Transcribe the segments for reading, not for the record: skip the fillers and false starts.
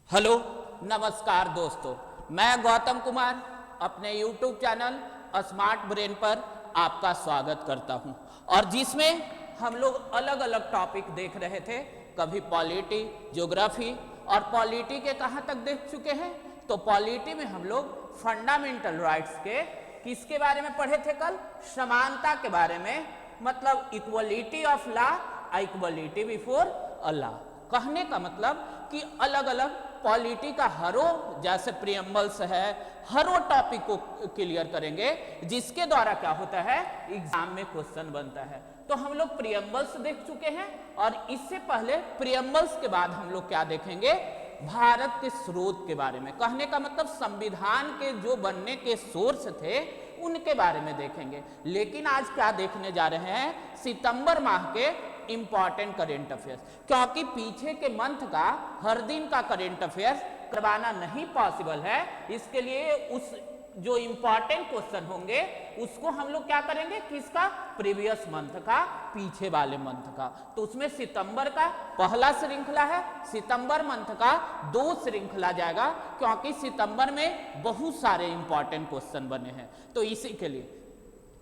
Hello नमस्कार दोस्तों, मैं गौतम कुमार अपने YouTube चैनल स्मार्ट ब्रेन पर आपका स्वागत करता हूं और जिसमें हम लोग अलग अलग टॉपिक देख रहे थे। कभी पॉलिटी, ज्योग्राफी और पॉलिटी के कहां तक देख चुके हैं। तो पॉलिटी में हम लोग फंडामेंटल राइट्स के किसके बारे में पढ़े थे कल? समानता के बारे में, मतलब equality of law, equality before law. कहने का मतलब कि अलग अलग पॉलिटी का हरो जैसे प्रियम्बल्स है, हरो टॉपिक को क्लियर करेंगे जिसके द्वारा क्या होता है, एग्जाम में क्वेश्चन बनता है। तो हम लोग प्रियम्बल्स देख चुके हैं और इससे पहले प्रियम्बल्स के बाद हम लोग क्या देखेंगे, भारत के स्रोत के बारे में। कहने का मतलब संविधान के जो बनने के सोर्स थे उनके बारे में देखेंगे। लेकिन आज क्या देखने जा रहे हैं, सितंबर माह के इंपॉर्टेंट करेंट अफेयर्स, क्योंकि पीछे के मंथ का हर दिन का करेंट अफेयर्स करवाना नहीं पॉसिबल है। इसके लिए उस जो इंपॉर्टेंट क्वेश्चन होंगे उसको हम लोग क्या करेंगे, किसका, प्रीवियस मंथ का, पीछे वाले मंथ का। तो उसमें सितंबर का पहला श्रृंखला है, सितंबर मंथ का 2 श्रृंखला जाएगा, क्योंकि सितंबर में बहुत सारे इंपॉर्टेंट क्वेश्चन बने हैं। तो इसी के लिए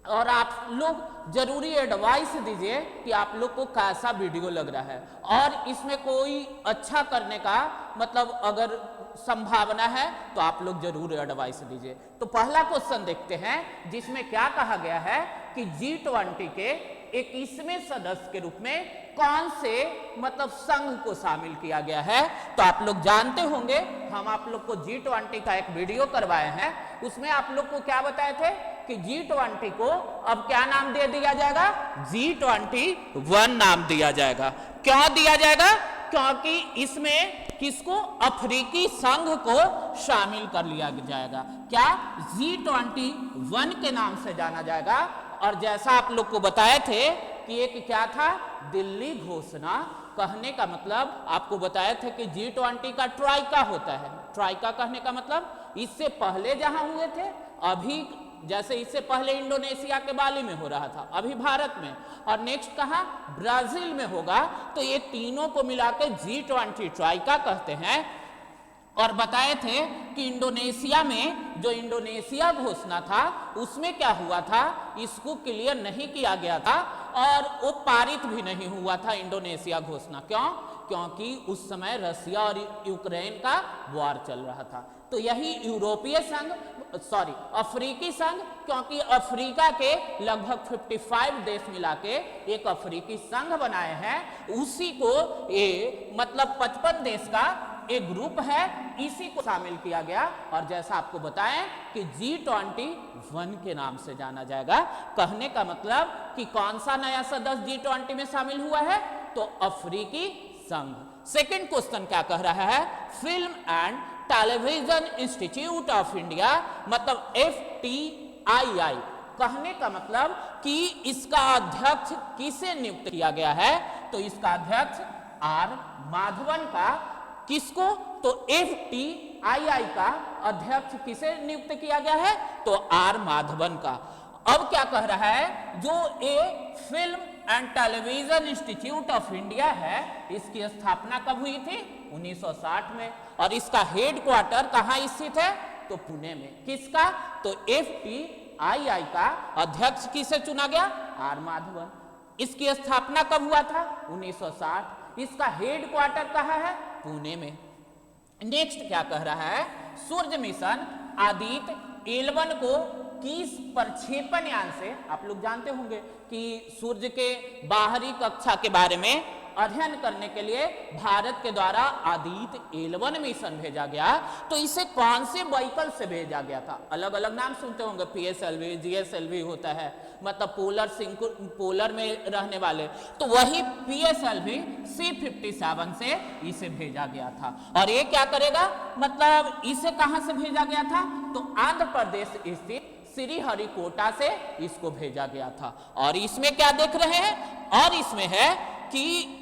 और आप लोग जरूरी एडवाइस दीजिए कि आप लोग को कैसा वीडियो लग रहा है और इसमें कोई अच्छा करने का मतलब अगर संभावना है तो आप लोग जरूर एडवाइस दीजिए। तो पहला क्वेश्चन देखते हैं जिसमें क्या कहा गया है कि G20 के 21वें सदस्य के रूप में कौन से मतलब संघ को शामिल किया गया है। तो आप लोग जानते होंगे, हम आप लोग को G20 का एक वीडियो करवाए हैं, उसमें आप लोग को क्या बताए थे कि G20 को अब क्या नाम दे दिया जाएगा, G21 नाम दिया जाएगा। क्यों दिया जाएगा? क्योंकि इसमें किसको, अफ्रीकी संघ को शामिल कर लिया जाएगा। क्या, G21 के नाम से जाना जाएगा। और जैसा आप लोग को बताए थे कि एक क्या था, दिल्ली घोषणा। कहने का मतलब आपको बताए थे कि G20 का ट्राइका होता है। ट्राइका कहने का मतलब इससे पहले जहां हुए थे, अभी जैसे इससे पहले इंडोनेशिया के बाली में हो रहा था, अभी भारत में, और नेक्स्ट कहां, ब्राजील में होगा। तो ये तीनों को मिलाकर G20 ट्राइका कहते हैं। और बताए थे कि इंडोनेशिया में जो इंडोनेशिया घोषणा था उसमें क्या हुआ था, इसको क्लियर नहीं किया गया था और वो पारित भी नहीं हुआ था इंडोनेशिया घोषणा। क्यों? क्योंकि उस समय रशिया और यूक्रेन का वॉर चल रहा था। तो यही यूरोपीय संघ, सॉरी अफ्रीकी संघ, क्योंकि अफ्रीका के लगभग 55 देश मिला के एक अफ्रीकी संघ बनाए हैं, उसी को ये मतलब 55 देश का एक ग्रुप है, इसी को शामिल किया गया। और जैसा आपको बताएं कि G21 के नाम से जाना जाएगा। कहने का मतलब कि कौन सा नया सदस्य G20 में शामिल हुआ है, तो अफ्रीकी संघ। सेकंड क्वेश्चन क्या कह रहा है, film and television institute of India, मतलब FTII। कहने का मतलब कि इसका अध्यक्ष किसे नियुक्त किया गया है, तो इसका अध्यक्ष R माधवन का। किसको, तो FTII का अध्यक्ष किसे नियुक्त किया गया है, तो R माधवन का। अब क्या कह रहा है, जो ये film and television institute of India है, इसकी स्थापना कब हुई थी, 1960 में। और इसका हेड क्वार्टर कहां स्थित है, तो पुणे में। किसका, तो FTII का अध्यक्ष किसे चुना गया, R माधवन। इसकी स्थापना कब हुआ था, 1960। इसका हेड क्वार्टर कहां है, पुणे में। नेक्स्ट क्या कह रहा है, सूर्य मिशन आदित्य 11 को किस प्रक्षेपण यान से, आप लोग जानते होंगे कि सूर्य के बाहरी कक्षा के बारे में अध्ययन करने के लिए भारत के द्वारा आदित्य 11 मिशन भेजा गया। तो इसे कौन से व्हीकल से भेजा गया था, अलग अलग नाम सुनते होंगे, PSLV, GSLV होता है, मतलब पोलर में रहने वाले। तो वही PSLV C57 से इसे भेजा गया था। और ये क्या करेगा, मतलब इसे कहां से भेजा गया था, तो आंध्र प्रदेश स्थित श्रीहरिकोटा से इसको भेजा गया था। और इसमें क्या देख रहे हैं, और इसमें है कि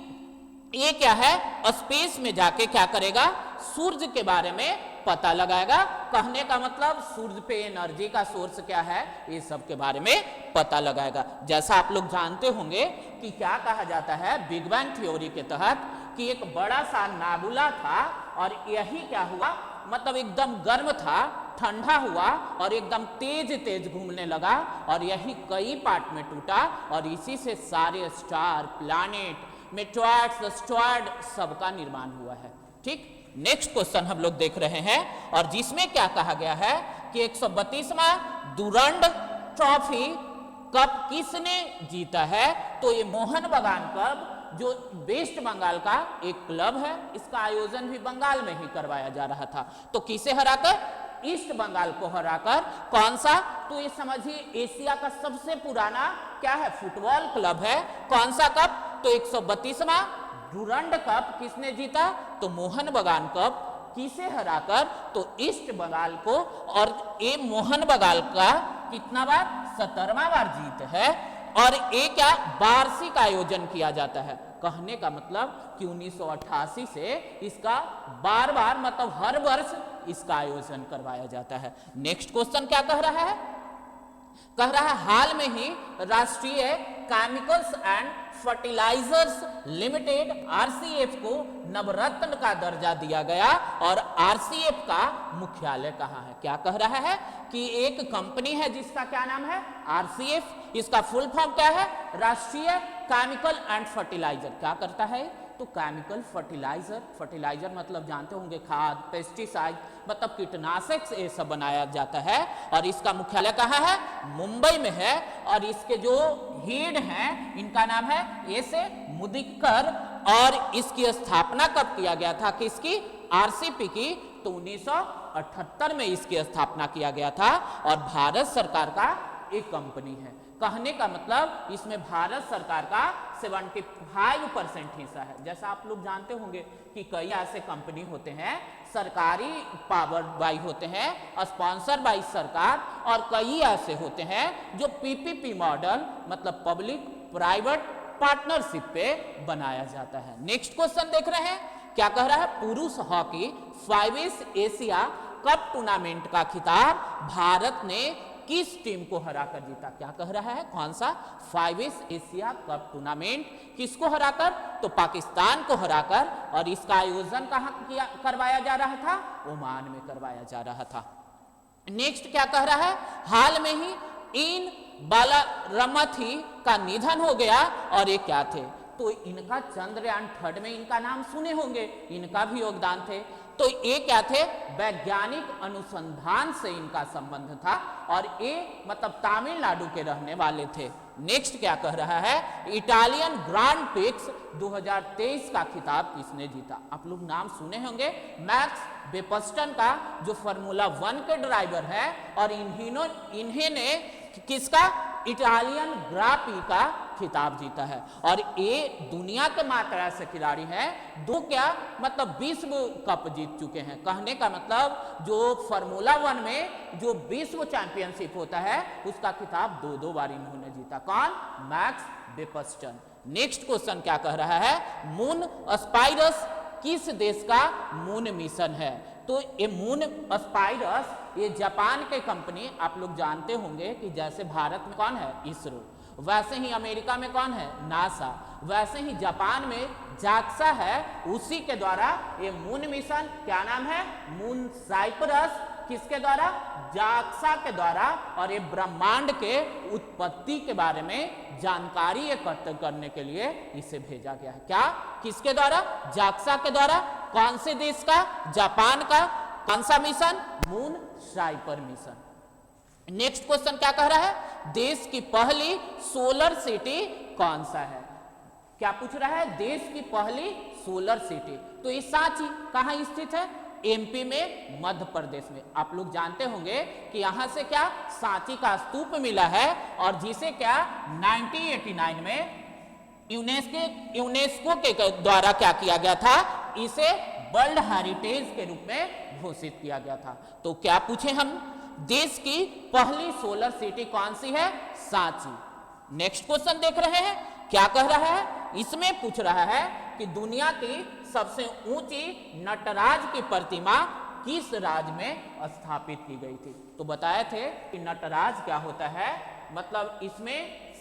ये क्या है, स्पेस में जाके क्या करेगा, सूर्य के बारे में पता लगाएगा। कहने का मतलब सूर्य पे एनर्जी का सोर्स क्या है, ये सब के बारे में पता लगाएगा। जैसा आप लोग जानते होंगे कि क्या कहा जाता है, बिग बैंग थ्योरी के तहत कि एक बड़ा सा नाबुला था और यही क्या हुआ, मतलब एकदम गर्म था, ठंडा हुआ और एकदम तेज तेज घूमने लगा और यही कई पार्ट में टूटा और इसी से सारे स्टार, प्लैनेट, मेटॉइड्स, एस्टेरॉयड सबका निर्माण हुआ है। ठीक, नेक्स्ट क्वेश्चन हम लोग देख रहे हैं और जिसमें क्या कहा गया है कि 132वां डुरंड ट्रॉफी कप किसने जीता है। तो ये मोहन बगान कप जो वेस्ट बंगाल का एक क्लब है, इसका आयोजन भी बंगाल में ही करवाया जा रहा था। तो किसे हराकर, ईस्ट बंगाल को हराकर। कौन सा, तो ये समझिए एशिया का सबसे पुराना क्या है, फुटबॉल क्लब है। कौन सा कप, तो 132वां डुरंड कप किसने जीता, तो मोहन बगान कप। किसे हराकर, तो ईस्ट बंगाल को। और ये मोहन बगाल का कितना बार, 17वां बार जीत है। और ये क्या वार्षिक आयोजन किया जाता है। कहने का मतलब कि 1988 से इसका बार बार मतलब हर वर्ष इसका आयोजन करवाया जाता है। नेक्स्ट क्वेश्चन क्या कह रहा है, कह रहा है हाल में ही Rashtriya Chemicals and Fertilizers Limited RCF को नवरत्न का दर्जा दिया गया और आरसीएफ का मुख्यालय कहाँ है। क्या कह रहा है कि एक कंपनी है जिसका क्या नाम है, आरसीएफ, इसका फुल फॉर्म क्या है, राष्ट्रीय केमिकल एंड फर्टिलाइजर। क्या करता है, तो केमिकल फर्टिलाइजर, फर्टिलाइजर मतलब जानते होंगे खाद, पेस्टिसाइड, मतलब कीटनाशक से ये सब बनाया जाता है। और इसका मुख्यालय कहाँ है, मुंबई में है। और इसके जो हेड हैं इनका नाम है एस मुदिक्कर। और इसकी स्थापना कब किया गया था, किसकी, आरसीपी की, तो 1978 में इसकी स्थापना किया गया था और भारत सरकार का एक कंपनी है। कहने का मतलब इसमें भारत सरकार का 75% हिस्सा है। जैसा आप लोग जानते होंगे कि कई ऐसे कंपनी होते हैं, सरकारी पावर बाई होते हैं, स्पॉन्सर बाई सरकार, और कई ऐसे होते हैं जो पीपीपी मॉडल मतलब पब्लिक प्राइवेट पार्टनरशिप पे बनाया जाता है। नेक्स्ट क्वेश्चन देख रहे हैं, क्या कह रहा है, पुरुष हॉकी 5 एशिया कप टूर्नामेंट का खिताब भारत ने किस टीम को हराकर जीता। क्या कह रहा है, कौन सा, 5 एशिया कप टूर्नामेंट किसको हराकर, तो पाकिस्तान को हराकर। और इसका आयोजन कहाँ किया करवाया जा रहा था, ओमान में करवाया जा रहा था। नेक्स्ट क्या कह रहा है, हाल में ही इन बालारामथी का निधन हो गया और ये क्या थे, तो इनका चंद्रयान 3 में इनका नाम सुने होंगे, इनका भी योगदान थे। तो ये क्या थे, वैज्ञानिक अनुसंधान से इनका संबंध था और ये मतलब तमिलनाडु के रहने वाले थे। नेक्स्ट क्या कह रहा है, इटालियन ग्रांड प्रिक्स 2023 का खिताब किसने जीता। आप लोग नाम सुने होंगे, मैक्स वेपस्टन का, जो फार्मूला 1 के ड्राइवर है। और इन्होंने किसका, इटालियन ग्रां प्री का खिताब जीता है। और ये दुनिया के मात्रा से खिलाड़ी हैं, दो क्या मतलब विश्व कप जीत चुके हैं। कहने का मतलब जो फार्मूला 1 में जो विश्व चैंपियनशिप होता है उसका खिताब 2 बार इन्होंने जीता। कौन, मैक्स वेपस्टन। नेक्स्ट क्वेश्चन क्या कह रहा है, मून स्पाइरस किस देश का मून मिशन है। तो ये मून स्पाइरस ये जापान के कंपनी, आप लोग जानते होंगे कि जैसे भारत में कौन है, इसरो, वैसे ही अमेरिका में कौन है, नासा, वैसे ही जापान में जाक्सा है। उसी के द्वारा ये मून मिशन, क्या नाम है, मून साइप्रस, किसके द्वारा, जाक्सा के द्वारा। और ये ब्रह्मांड के उत्पत्ति के बारे में जानकारी एकत्र करने के लिए इसे भेजा गया है। क्या, किसके द्वारा, जाक्सा के द्वारा। कौन से देश का, जापान का। कौन सा mission, moon sniper mission. Next question क्या कह रहा है, देश की पहली सोलर सिटी कौन सा है। क्या पूछ रहा है, देश की पहली सोलर सिटी, तो ये सांची कहाँ स्थित है, एमपी में, मध्य प्रदेश में। आप लोग जानते होंगे कि यहां से क्या सांची का स्तूप मिला है और जिसे क्या 1989 में यूनेस्को के द्वारा क्या किया गया था, इसे वर्ल्ड हेरिटेज के रूप में घोषित किया गया था। तो क्या पूछे हम, देश की पहली सोलर सिटी कौन सी है, सांची। नेक्स्ट क्वेश्चन देख रहे हैं, क्या कह रहा है, इसमें पूछ रहा है कि दुनिया की सबसे ऊंची नटराज की प्रतिमा किस राज्य में स्थापित की गई थी। तो बताए थे कि नटराज क्या होता है, मतलब इसमें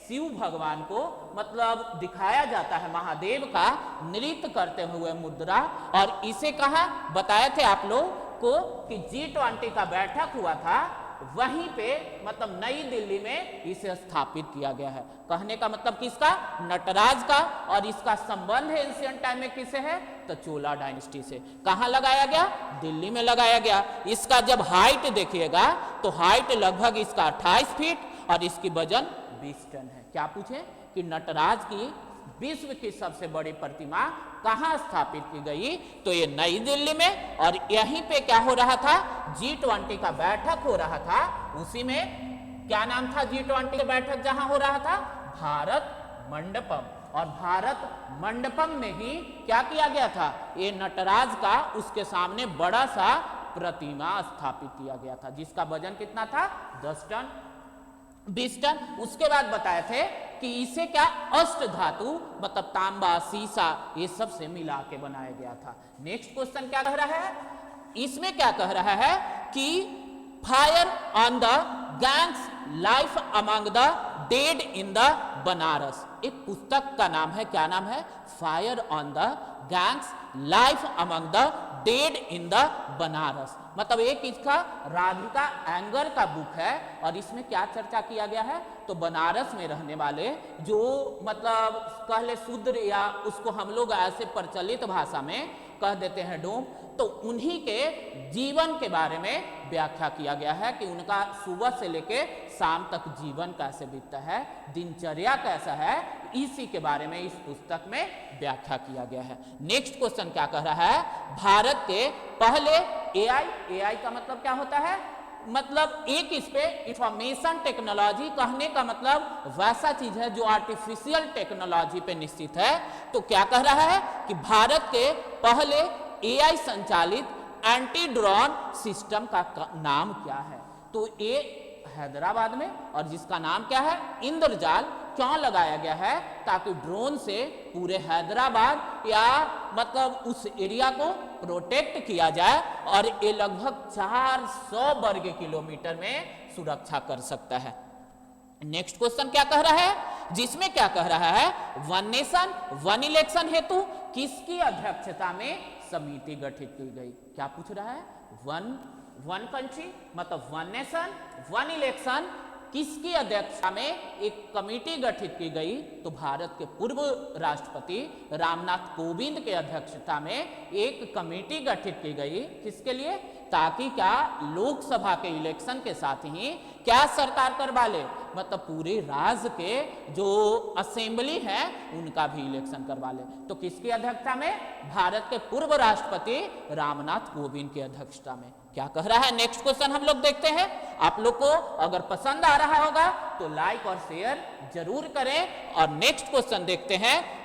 शिव भगवान को मतलब दिखाया जाता है, महादेव का नृत्य करते हुए मुद्रा। और इसे कहा बताए थे आप लोग को कि G20 का बैठक हुआ था, वहीं पे मतलब नई दिल्ली में इसे स्थापित किया गया है। कहने का मतलब किसका? नटराज का। और इसका संबंध है एंशिएंट टाइम में किसे है? तो चोला डायनेस्टी से। कहां लगाया गया? दिल्ली में लगाया गया। इसका जब हाइट देखिएगा तो हाइट लगभग इसका 28 फीट और इसकी वजन 20 टन है। क्या पूछे कि नटराज की विश्व की सबसे बड़ी प्रतिमा कहां स्थापित की गई? तो ये नई दिल्ली में। और यहीं पे क्या हो रहा था? G20 का बैठक हो रहा था। उसी में क्या नाम था G20 की बैठक जहां हो रहा था? भारत मंडपम। और भारत मंडपम में ही क्या किया गया था? ये नटराज का उसके सामने बड़ा सा प्रतिमा स्थापित किया गया था, जिसका वजन कितना था? 10 टन 20 टन। उसके बाद बताए थे कि इसे क्या अष्ट धातु मतलब तांबा, सीसा, ये सब से मिला के बनाया गया था। नेक्स्ट क्वेश्चन क्या कह रहा है? इसमें क्या कह रहा है कि fire on the gangs life among the dead in the Banaras. एक पुस्तक का नाम है, क्या नाम है? Fire on the gangs life among the dead in the Banaras. मतलब एक इसका राधिका एंगर का बुक है। और इसमें क्या चर्चा किया गया है? तो बनारस में रहने वाले जो मतलब कह ले शूद्र या उसको हम लोग ऐसे प्रचलित भाषा में कह देते हैं डोम, तो उन्हीं के जीवन के बारे में व्याख्या किया गया है कि उनका सुबह से लेके शाम तक जीवन कैसे बीतता है, दिनचर्या कैसा है, इसी के बारे में इस पुस्तक में व्याख्या किया गया है। नेक्स्ट क्वेश्चन क्या कह रहा है? भारत के पहले एआई का मतलब क्या होता है? मतलब एक इस पे इंफॉर्मेशन टेक्नोलॉजी, कहने का मतलब वैसा चीज है जो आर्टिफिशियल टेक्नोलॉजी पे निश्चित है। तो क्या कह रहा है कि भारत के पहले एआई संचालित एंटी ड्रोन सिस्टम का नाम क्या है? तो ये हैदराबाद में, और जिसका नाम क्या है? इंद्रजाल। क्यों लगाया गया है? ताकि ड्रोन से पूरे हैदराबाद या मतलब उस एरिया को प्रोटेक्ट किया जाए। और ये लगभग 400 वर्ग किलोमीटर में सुरक्षा कर सकता है। नेक्स्ट क्वेश्चन क्या कह रहा है? जिसमें क्या कह रहा है? वन नेशन वन इलेक्शन हेतु किसकी अध्यक्षता में समिति गठित की गई? क्या पूछ रहा है? वन कंट्री मतलब वन नेशन वन इलेक्शन किसकी अध्यक्षता में एक कमेटी गठित की गई? तो भारत के पूर्व राष्ट्रपति रामनाथ कोविंद के अध्यक्षता में एक कमेटी गठित की गई। किसके लिए? ताकि क्या लोकसभा के इलेक्शन के साथ ही क्या सरकार करवा ले, मतलब पूरे राज्य के जो असेंबली है उनका भी इलेक्शन करवा ले। तो किसकी अध्यक्षता में? भारत के पूर्व राष्ट्रपति रामनाथ कोविंद की अध्यक्षता में। क्या कह रहा है? नेक्स्ट क्वेश्चन हम लोग देखते हैं। आप लोग को अगर पसंद आ रहा होगा तो लाइक और शेयर जरूर करें। और नेक्स्ट क्वेश्चन देखते हैं,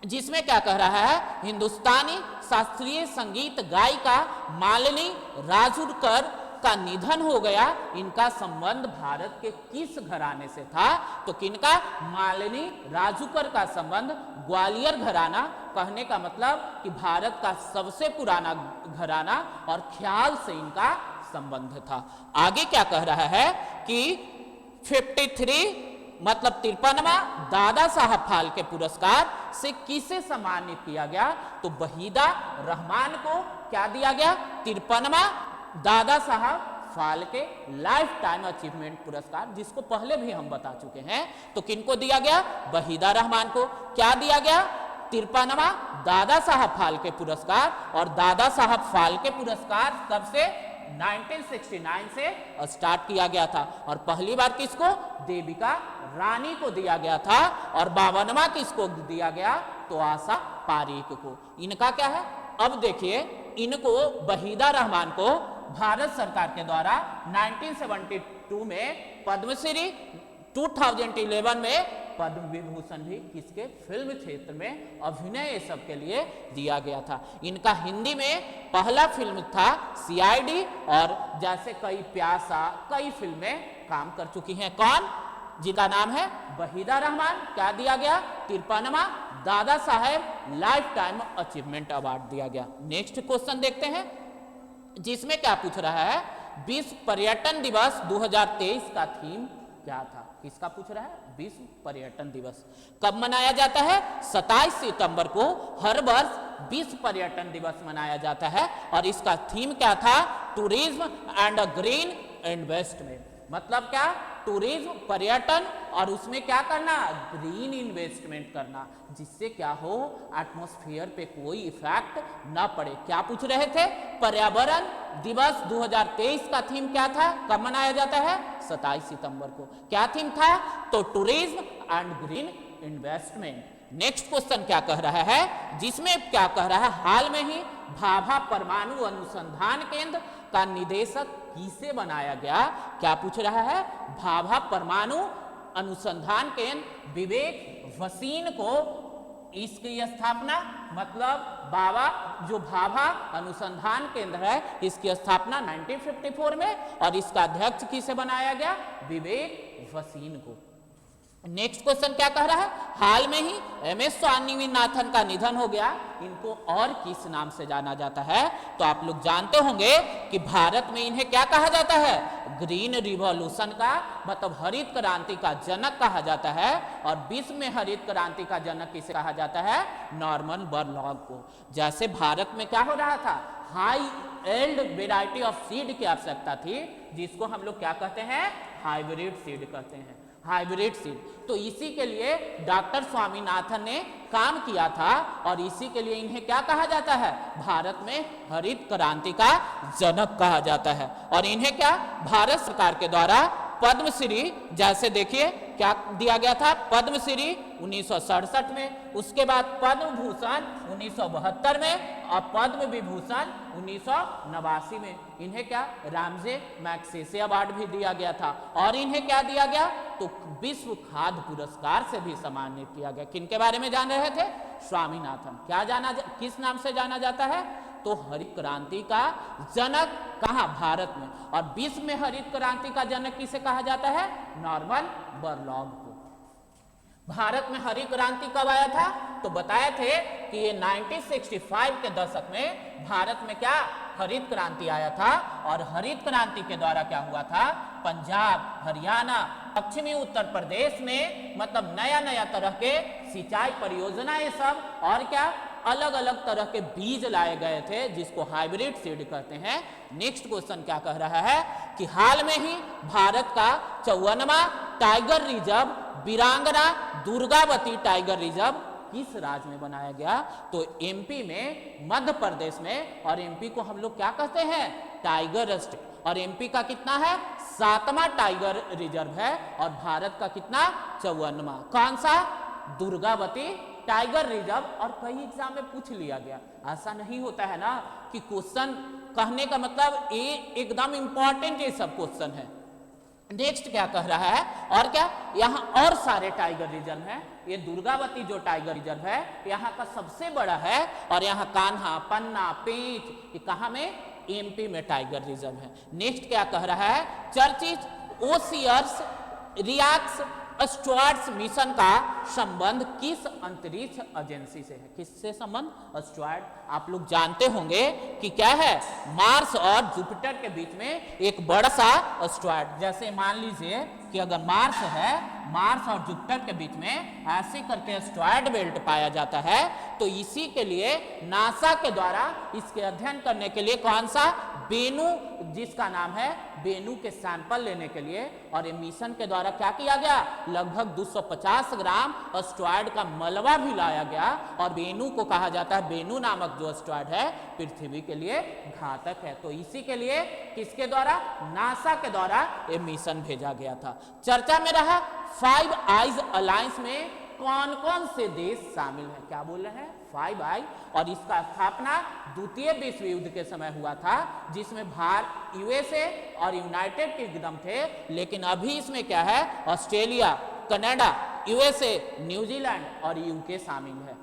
जिसमें क्या कह रहा है? हिंदुस्तानी शास्त्रीय संगीत गायिका मालिनी राजूरकर का निधन हो गया। इनका संबंध भारत के किस घराने से था? तो किनका? मालिनी राजूकर का संबंध ग्वालियर घराना। कहने का मतलब कि भारत का सबसे पुराना घराना और ख्याल से इनका संबंध था। आगे क्या कह रहा है कि 53 मतलब 53वां दादा साहब फाल्के पुरस्कार से किसे सम्मानित किया गया? तो वहीदा रहमान को क्या दिया गया? 53वां Dada Saheb Phalke life time achievement पुरस्कार, जिसको पहले भी हम बता चुके हैं। तो किनको दिया गया? वहीदा रहमान को। क्या दिया गया? 53वां दादा साहब फाल्के पुरस्कार। और दादा साहब फाल्के पुरस्कार कब से? 1969 से स्टार्ट किया गया था। और पहली बार किसको? देविका रानी को दिया गया था। और 52वां किसको दिया गया? तो आशा पारीक को। इनका क्या है? अब देखिए, इनको वहीदा रहमान को भारत सरकार के द्वारा 1972 में पद्मश्री, 2011 में पद्म विभूषण भी किसके? फिल्म क्षेत्र में अभिनय ये सब के लिए दिया गया था। इनका हिंदी में पहला फिल्म था CID, और जैसे कई प्यासा, कई फिल्में काम कर चुकी हैं। कौन? जिनका नाम है वहीदा रहमान। क्या दिया गया? 53वां Dada Saheb life time achievement award दिया गया। नेक्स्ट क्वेश्चन देखते हैं, जिसमें क्या पूछ रहा है? विश्व पर्यटन दिवस 2023 का थीम क्या था? किसका पूछ रहा है? विश्व पर्यटन दिवस कब मनाया जाता है? 27 सितंबर को हर वर्ष विश्व पर्यटन दिवस मनाया जाता है। और इसका थीम क्या था? Tourism and green investment. मतलब क्या? टूरिज्म, पर्यटन, और उसमें क्या करना? ग्रीन इन्वेस्टमेंट करना, जिससे क्या हो, एटमॉस्फेयर पे कोई इफेक्ट ना पड़े। क्या पूछ रहे थे? पर्यावरण दिवस 2023 का थीम क्या था? कब मनाया जाता है? 27 सितंबर को। क्या थीम था? तो tourism and green investment. Next question क्या कह रहा है? जिसमें क्या कह रहा है? हाल में ही भाभा परमाणु अनुसंधान केंद्र का निदेशक किसे बनाया गया? क्या पूछ रहा है? भाभा परमाणु अनुसंधान केंद्र विवेक वसीन को इसकी स्थापना, मतलब बाबा जो भाभा अनुसंधान केंद्र है, इसकी स्थापना 1954 में, और इसका अध्यक्ष किसे बनाया गया? विवेक वसीन को। नेक्स्ट क्वेश्चन क्या कह रहा है? हाल में ही एमएस स्वामीनाथन का निधन हो गया, इनको और किस नाम से जाना जाता है? तो आप लोग जानते होंगे कि भारत में इन्हें क्या कहा जाता है? ग्रीन रिवॉल्यूशन का, मतलब हरित क्रांति का जनक कहा जाता है। और विश्व में हरित क्रांति का जनक किसे कहा जाता है? नॉर्मन बोरलॉग को। जैसे भारत में क्या हो रहा था? High yield variety of seed की आवश्यकता थी, जिसको हम लोग क्या कहते हैं? हाइब्रिड सीड कहते हैं, हाइब्रिड सीड। तो इसी के लिए डॉक्टर स्वामीनाथन ने काम किया था, और इसी के लिए इन्हें क्या कहा जाता है? भारत में हरित क्रांति का जनक कहा जाता है। और इन्हें क्या भारत सरकार के द्वारा पद्मश्री, जैसे देखिए क्या दिया गया था? पद्मश्री 1967 में, उसके बाद पद्म भूषण 1972 में, और पद्म विभूषण 1989 में। इन्हें क्या रामजे मैग्सेसे अवार्ड भी दिया गया था। और इन्हें क्या दिया गया? तो विश्व खाद्य पुरस्कार से भी सम्मानित किया गया। किनके बारे में जान रहे थे? स्वामीनाथन। क्या किस नाम से जाना जाता है? तो हरित क्रांति का जनक। कहां? भारत में। और विश्व में हरित क्रांति का जनक किसे कहा जाता है? नॉर्मन बोरलॉग को। भारत में हरित क्रांति कब आया था? तो बताए थे कि ये 1965 के दशक में भारत में क्या हरित क्रांति आया था। और हरित क्रांति के द्वारा क्या हुआ था? पंजाब, हरियाणा, पश्चिमी उत्तर प्रदेश में, मतलब नया नया तरह के सिंचाई परियोजनाएं सब, और क्या अलग अलग तरह के बीज लाए गए थे, जिसको हाइब्रिड सीड कहते हैं। नेक्स्ट क्वेश्चन क्या कह रहा है? कि हाल में ही भारत का 54वां टाइगर रिजर्व, वीरांगना दुर्गावती टाइगर रिजर्व किस राज्य में बनाया गया? तो एमपी में, मध्य प्रदेश में। और एमपी को हम लोग क्या कहते हैं? Tiger state. और एमपी का कितना है? 7वां टाइगर रिजर्व है। और भारत का कितना? 54वां। कौन सा? Durgavati tiger reserve. और कई एग्जाम में पूछ लिया गया। ऐसा नहीं होता है ना कि क्वेश्चन कहने का मतलब ये एकदम इंपॉर्टेंट ये सब क्वेश्चन है। नेक्स्ट क्या कह रहा है? और क्या यहाँ और सारे टाइगर रिजर्व हैं। ये दुर्गावती जो टाइगर रिजर्व है यहाँ का सबसे बड़ा है। और यहाँ कान्हा, पन्ना, पेंच, ये कहाँ में? एमपी में टाइगर रिजर्व है। नेक्स्ट क्या कह रहा है? चर्चित ओशियर्स रियाक्स स्टुअर्ट्स मिशन का संबंध किस अंतरिक्ष एजेंसी से है? किससे संबंध? स्टुअर्ट। आप लोग जानते होंगे कि क्या है? मार्स और जुपिटर के बीच में एक बड़ा सा स्टुअर्ट। जैसे मान लीजिए कि अगर मार्स है, मार्स और जुपिटर के बीच में ऐसे करके स्टुअर्ट बेल्ट पाया जाता है, तो इसी के लिए नासा के द्वारा इसके अध्ययन करने के लिए कौन सा? बेनू, जिसका नाम है बेनू के सैंपल लेने के लिए। और ये मिशन के द्वारा क्या किया गया? लगभग 250 ग्राम एस्टेरॉयड का मलबा भी लाया गया। और बेनू को कहा जाता है, बेनू नामक जो एस्टेरॉयड है पृथ्वी के लिए घातक है। तो इसी के लिए किसके द्वारा? नासा के द्वारा ये मिशन भेजा गया था। चर्चा में रहा फाइव आइज अलायंस में कौन कौन से देश शामिल हैं? क्या बोल रहे हैं? फाइव आई। और इसका स्थापना द्वितीय विश्व युद्ध के समय हुआ था, जिसमें भारत, यूएसए और यूनाइटेड किंगडम थे। लेकिन अभी इसमें क्या है? ऑस्ट्रेलिया, कनाडा, यूएसए, न्यूजीलैंड और यूके शामिल है।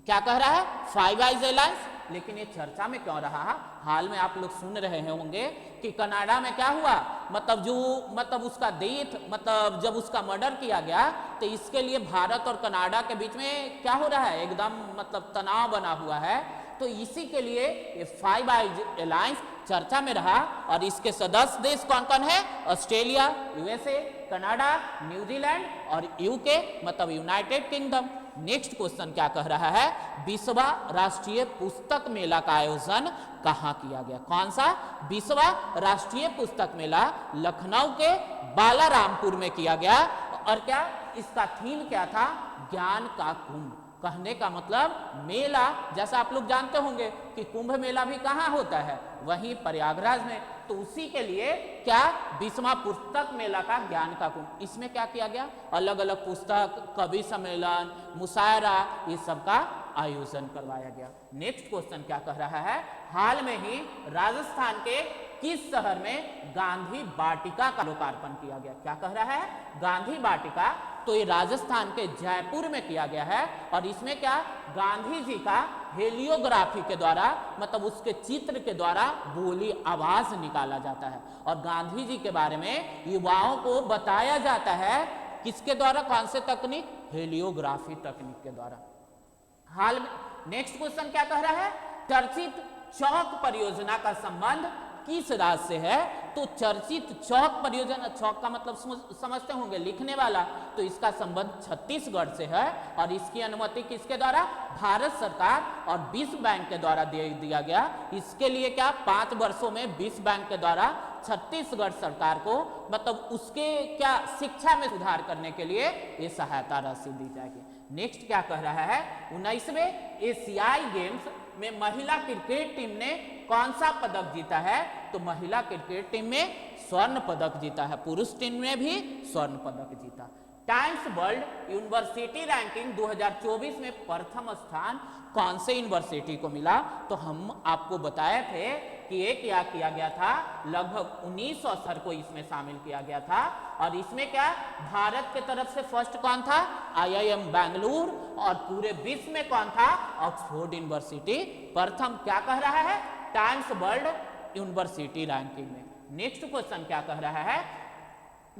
क्या कह रहा है? Five eyes alliance. लेकिन ये चर्चा में क्यों रहा? हाल में आप लोग सुन रहे होंगे कि कनाडा में क्या हुआ, मतलब उसका डेथ, मतलब जब उसका मर्डर किया गया, तो इसके लिए भारत और कनाडा के बीच में क्या हो रहा है? एकदम मतलब तनाव बना हुआ है। तो इसी के लिए ये फाइव आइज अलायंस चर्चा में रहा। और इसके सदस्य देश कौन कौन है? ऑस्ट्रेलिया, यूएसए, कनाडा, न्यूजीलैंड और यूके मतलब यूनाइटेड किंगडम। नेक्स्ट क्वेश्चन क्या कह रहा है? विश्वा राष्ट्रीय पुस्तक मेला का आयोजन कहाँ किया गया? कौन सा? विश्वा राष्ट्रीय पुस्तक मेला लखनऊ के बालारामपुर में किया गया। और क्या इसका थीम क्या था? ज्ञान का कुंभ। कहने का मतलब मेला, जैसा आप लोग जानते होंगे कि कुंभ मेला भी कहाँ होता है? वहीं प्रयागराज में। तो उसी के लिए क्या विश्वा पुस्तक मेला का ज्ञान का कुंभ। इसमें क्या किया गया? अलग अलग पुस्तक, कवि सम्मेलन, मुशायरा, ये सब का आयोजन करवाया गया। नेक्स्ट क्वेश्चन क्या कह रहा है? हाल में ही राजस्थान के किस शहर में गांधी वाटिका का लोकार्पण किया गया? क्या कह रहा है? गांधी वाटिका। तो ये राजस्थान के जयपुर में किया गया है। और इसमें क्या गांधी जी का हेलियोग्राफी के द्वारा मतलब उसके चित्र के द्वारा बोली आवाज निकाला जाता है और गांधी जी के बारे में युवाओं को बताया जाता है। किसके द्वारा? कौन से तकनीक? हेलियोग्राफी तकनीक के द्वारा। हाल में नेक्स्ट क्वेश्चन क्या कह रहा है? चर्चित चौक परियोजना का संबंध किस राज्य से है? तो चर्चित चौक परियोजना, चौक का मतलब समझते होंगे लिखने वाला, तो इसका संबंध छत्तीसगढ़ से है। और इसकी अनुमति किसके द्वारा? भारत सरकार और विश्व बैंक के द्वारा दिया गया। इसके लिए क्या 5 वर्षों में विश्व बैंक के द्वारा छत्तीसगढ़ सरकार को मतलब उसके क्या शिक्षा में सुधार करने के लिए ये सहायता राशि दी जाएगी। नेक्स्ट क्या कह रहा है? 19वें एशियाई गेम्स में महिला क्रिकेट टीम ने कौन सा पदक जीता है? तो महिला क्रिकेट टीम में स्वर्ण पदक जीता है। पुरुष टीम में भी स्वर्ण पदक जीता। टाइम्स वर्ल्ड यूनिवर्सिटी रैंकिंग 2024 में प्रथम स्थान कौन से यूनिवर्सिटी को मिला? तो हम आपको बताए थे कि ये क्या किया गया था? लगभग 1900 को इसमें शामिल किया गया था। और इसमें क्या भारत के तरफ से फर्स्ट कौन था? IIM बेंगलुरु। और पूरे विश्व में कौन था? ऑक्सफोर्ड यूनिवर्सिटी प्रथम। क्या कह रहा है? टाइम्स वर्ल्ड यूनिवर्सिटी रैंकिंग में। नेक्स्ट क्वेश्चन क्या कह रहा है?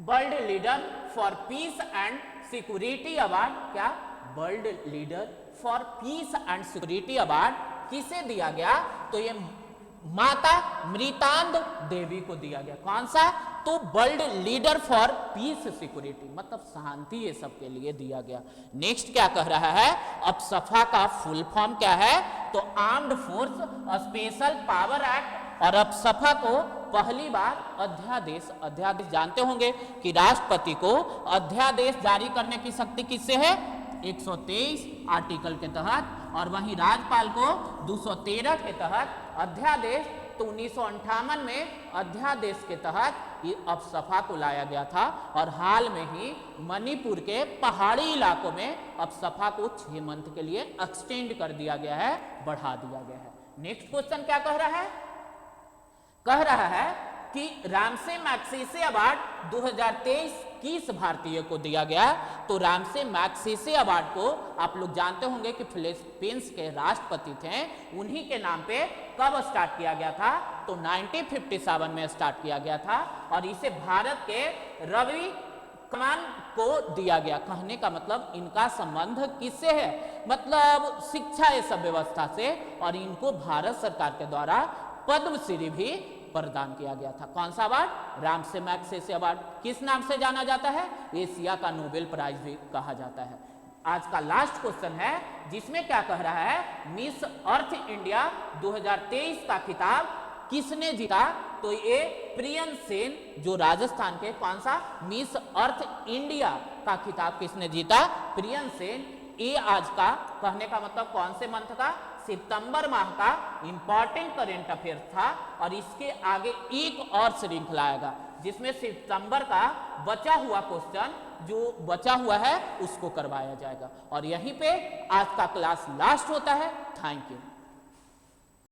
World Leader for Peace and Security Award, क्या World Leader for Peace and Security Award किसे दिया गया? तो ये माता मृतांद देवी को दिया गया। कौन सा? तो world Leader for piece security मतलब शांति, ये सब के लिए दिया गया। नेक्स्ट क्या कह रहा है? अब सफा का फुल फॉर्म क्या है? तो armed force special power act. और अब सफा को पहली बार अध्यादेश जानते होंगे कि राष्ट्रपति को अध्यादेश जारी करने की शक्ति किससे है? 123 आर्टिकल के तहत। और वहीं राज्यपाल को 213 के तहत अध्यादेश। तो 1958 में अध्यादेश के तहत ये अब सफा को लाया गया था। और हाल में ही मणिपुर के पहाड़ी इलाकों में अब सफा को 6 मंथ के लिए एक्सटेंड कर दिया गया है, बढ़ा दिया गया है। नेक्स्ट क्वेश्चन क्या कह रहा है? कह रहा है कि रामसे मैग्सेसे अवार्ड 2023 किस भारतीय को दिया गया? तो रामसे मैग्सेसे अवार्ड को आप लोग जानते होंगे कि फिलीपींस के राष्ट्रपति थे, उन्हीं के नाम पे कब स्टार्ट किया गया था? तो 1957 में स्टार्ट किया गया था। और इसे भारत के रवि कमान को दिया गया। कहने का मतलब इनका संबंध किससे है? मतलब शिक्षा ये सब व्यवस्था से। और इनको भारत सरकार के द्वारा पद्मश्री भी प्रदान किया गया था। कौन सा अवार्ड? Ramsay Magsaysay award. किस नाम से जाना जाता है? एशिया का नोबेल प्राइज भी कहा जाता है। आज का लास्ट क्वेश्चन है जिसमें क्या कह रहा है? मिस अर्थ इंडिया 2023 का खिताब किसने जीता? तो ये प्रियन सेन, जो राजस्थान के कौन सा मिस अर्थ इंडिया का खिताब किसने जीता? प्रियन सेन। ये आज का कहने का मतलब कौन से मंथ का? सितंबर माह का इंपॉर्टेंट करेंट अफेयर था। और इसके आगे एक और श्रृंखला आएगा जिसमें सितंबर का बचा हुआ क्वेश्चन जो बचा हुआ है उसको करवाया जाएगा। और यहीं पे आज का क्लास लास्ट होता है। Thank you.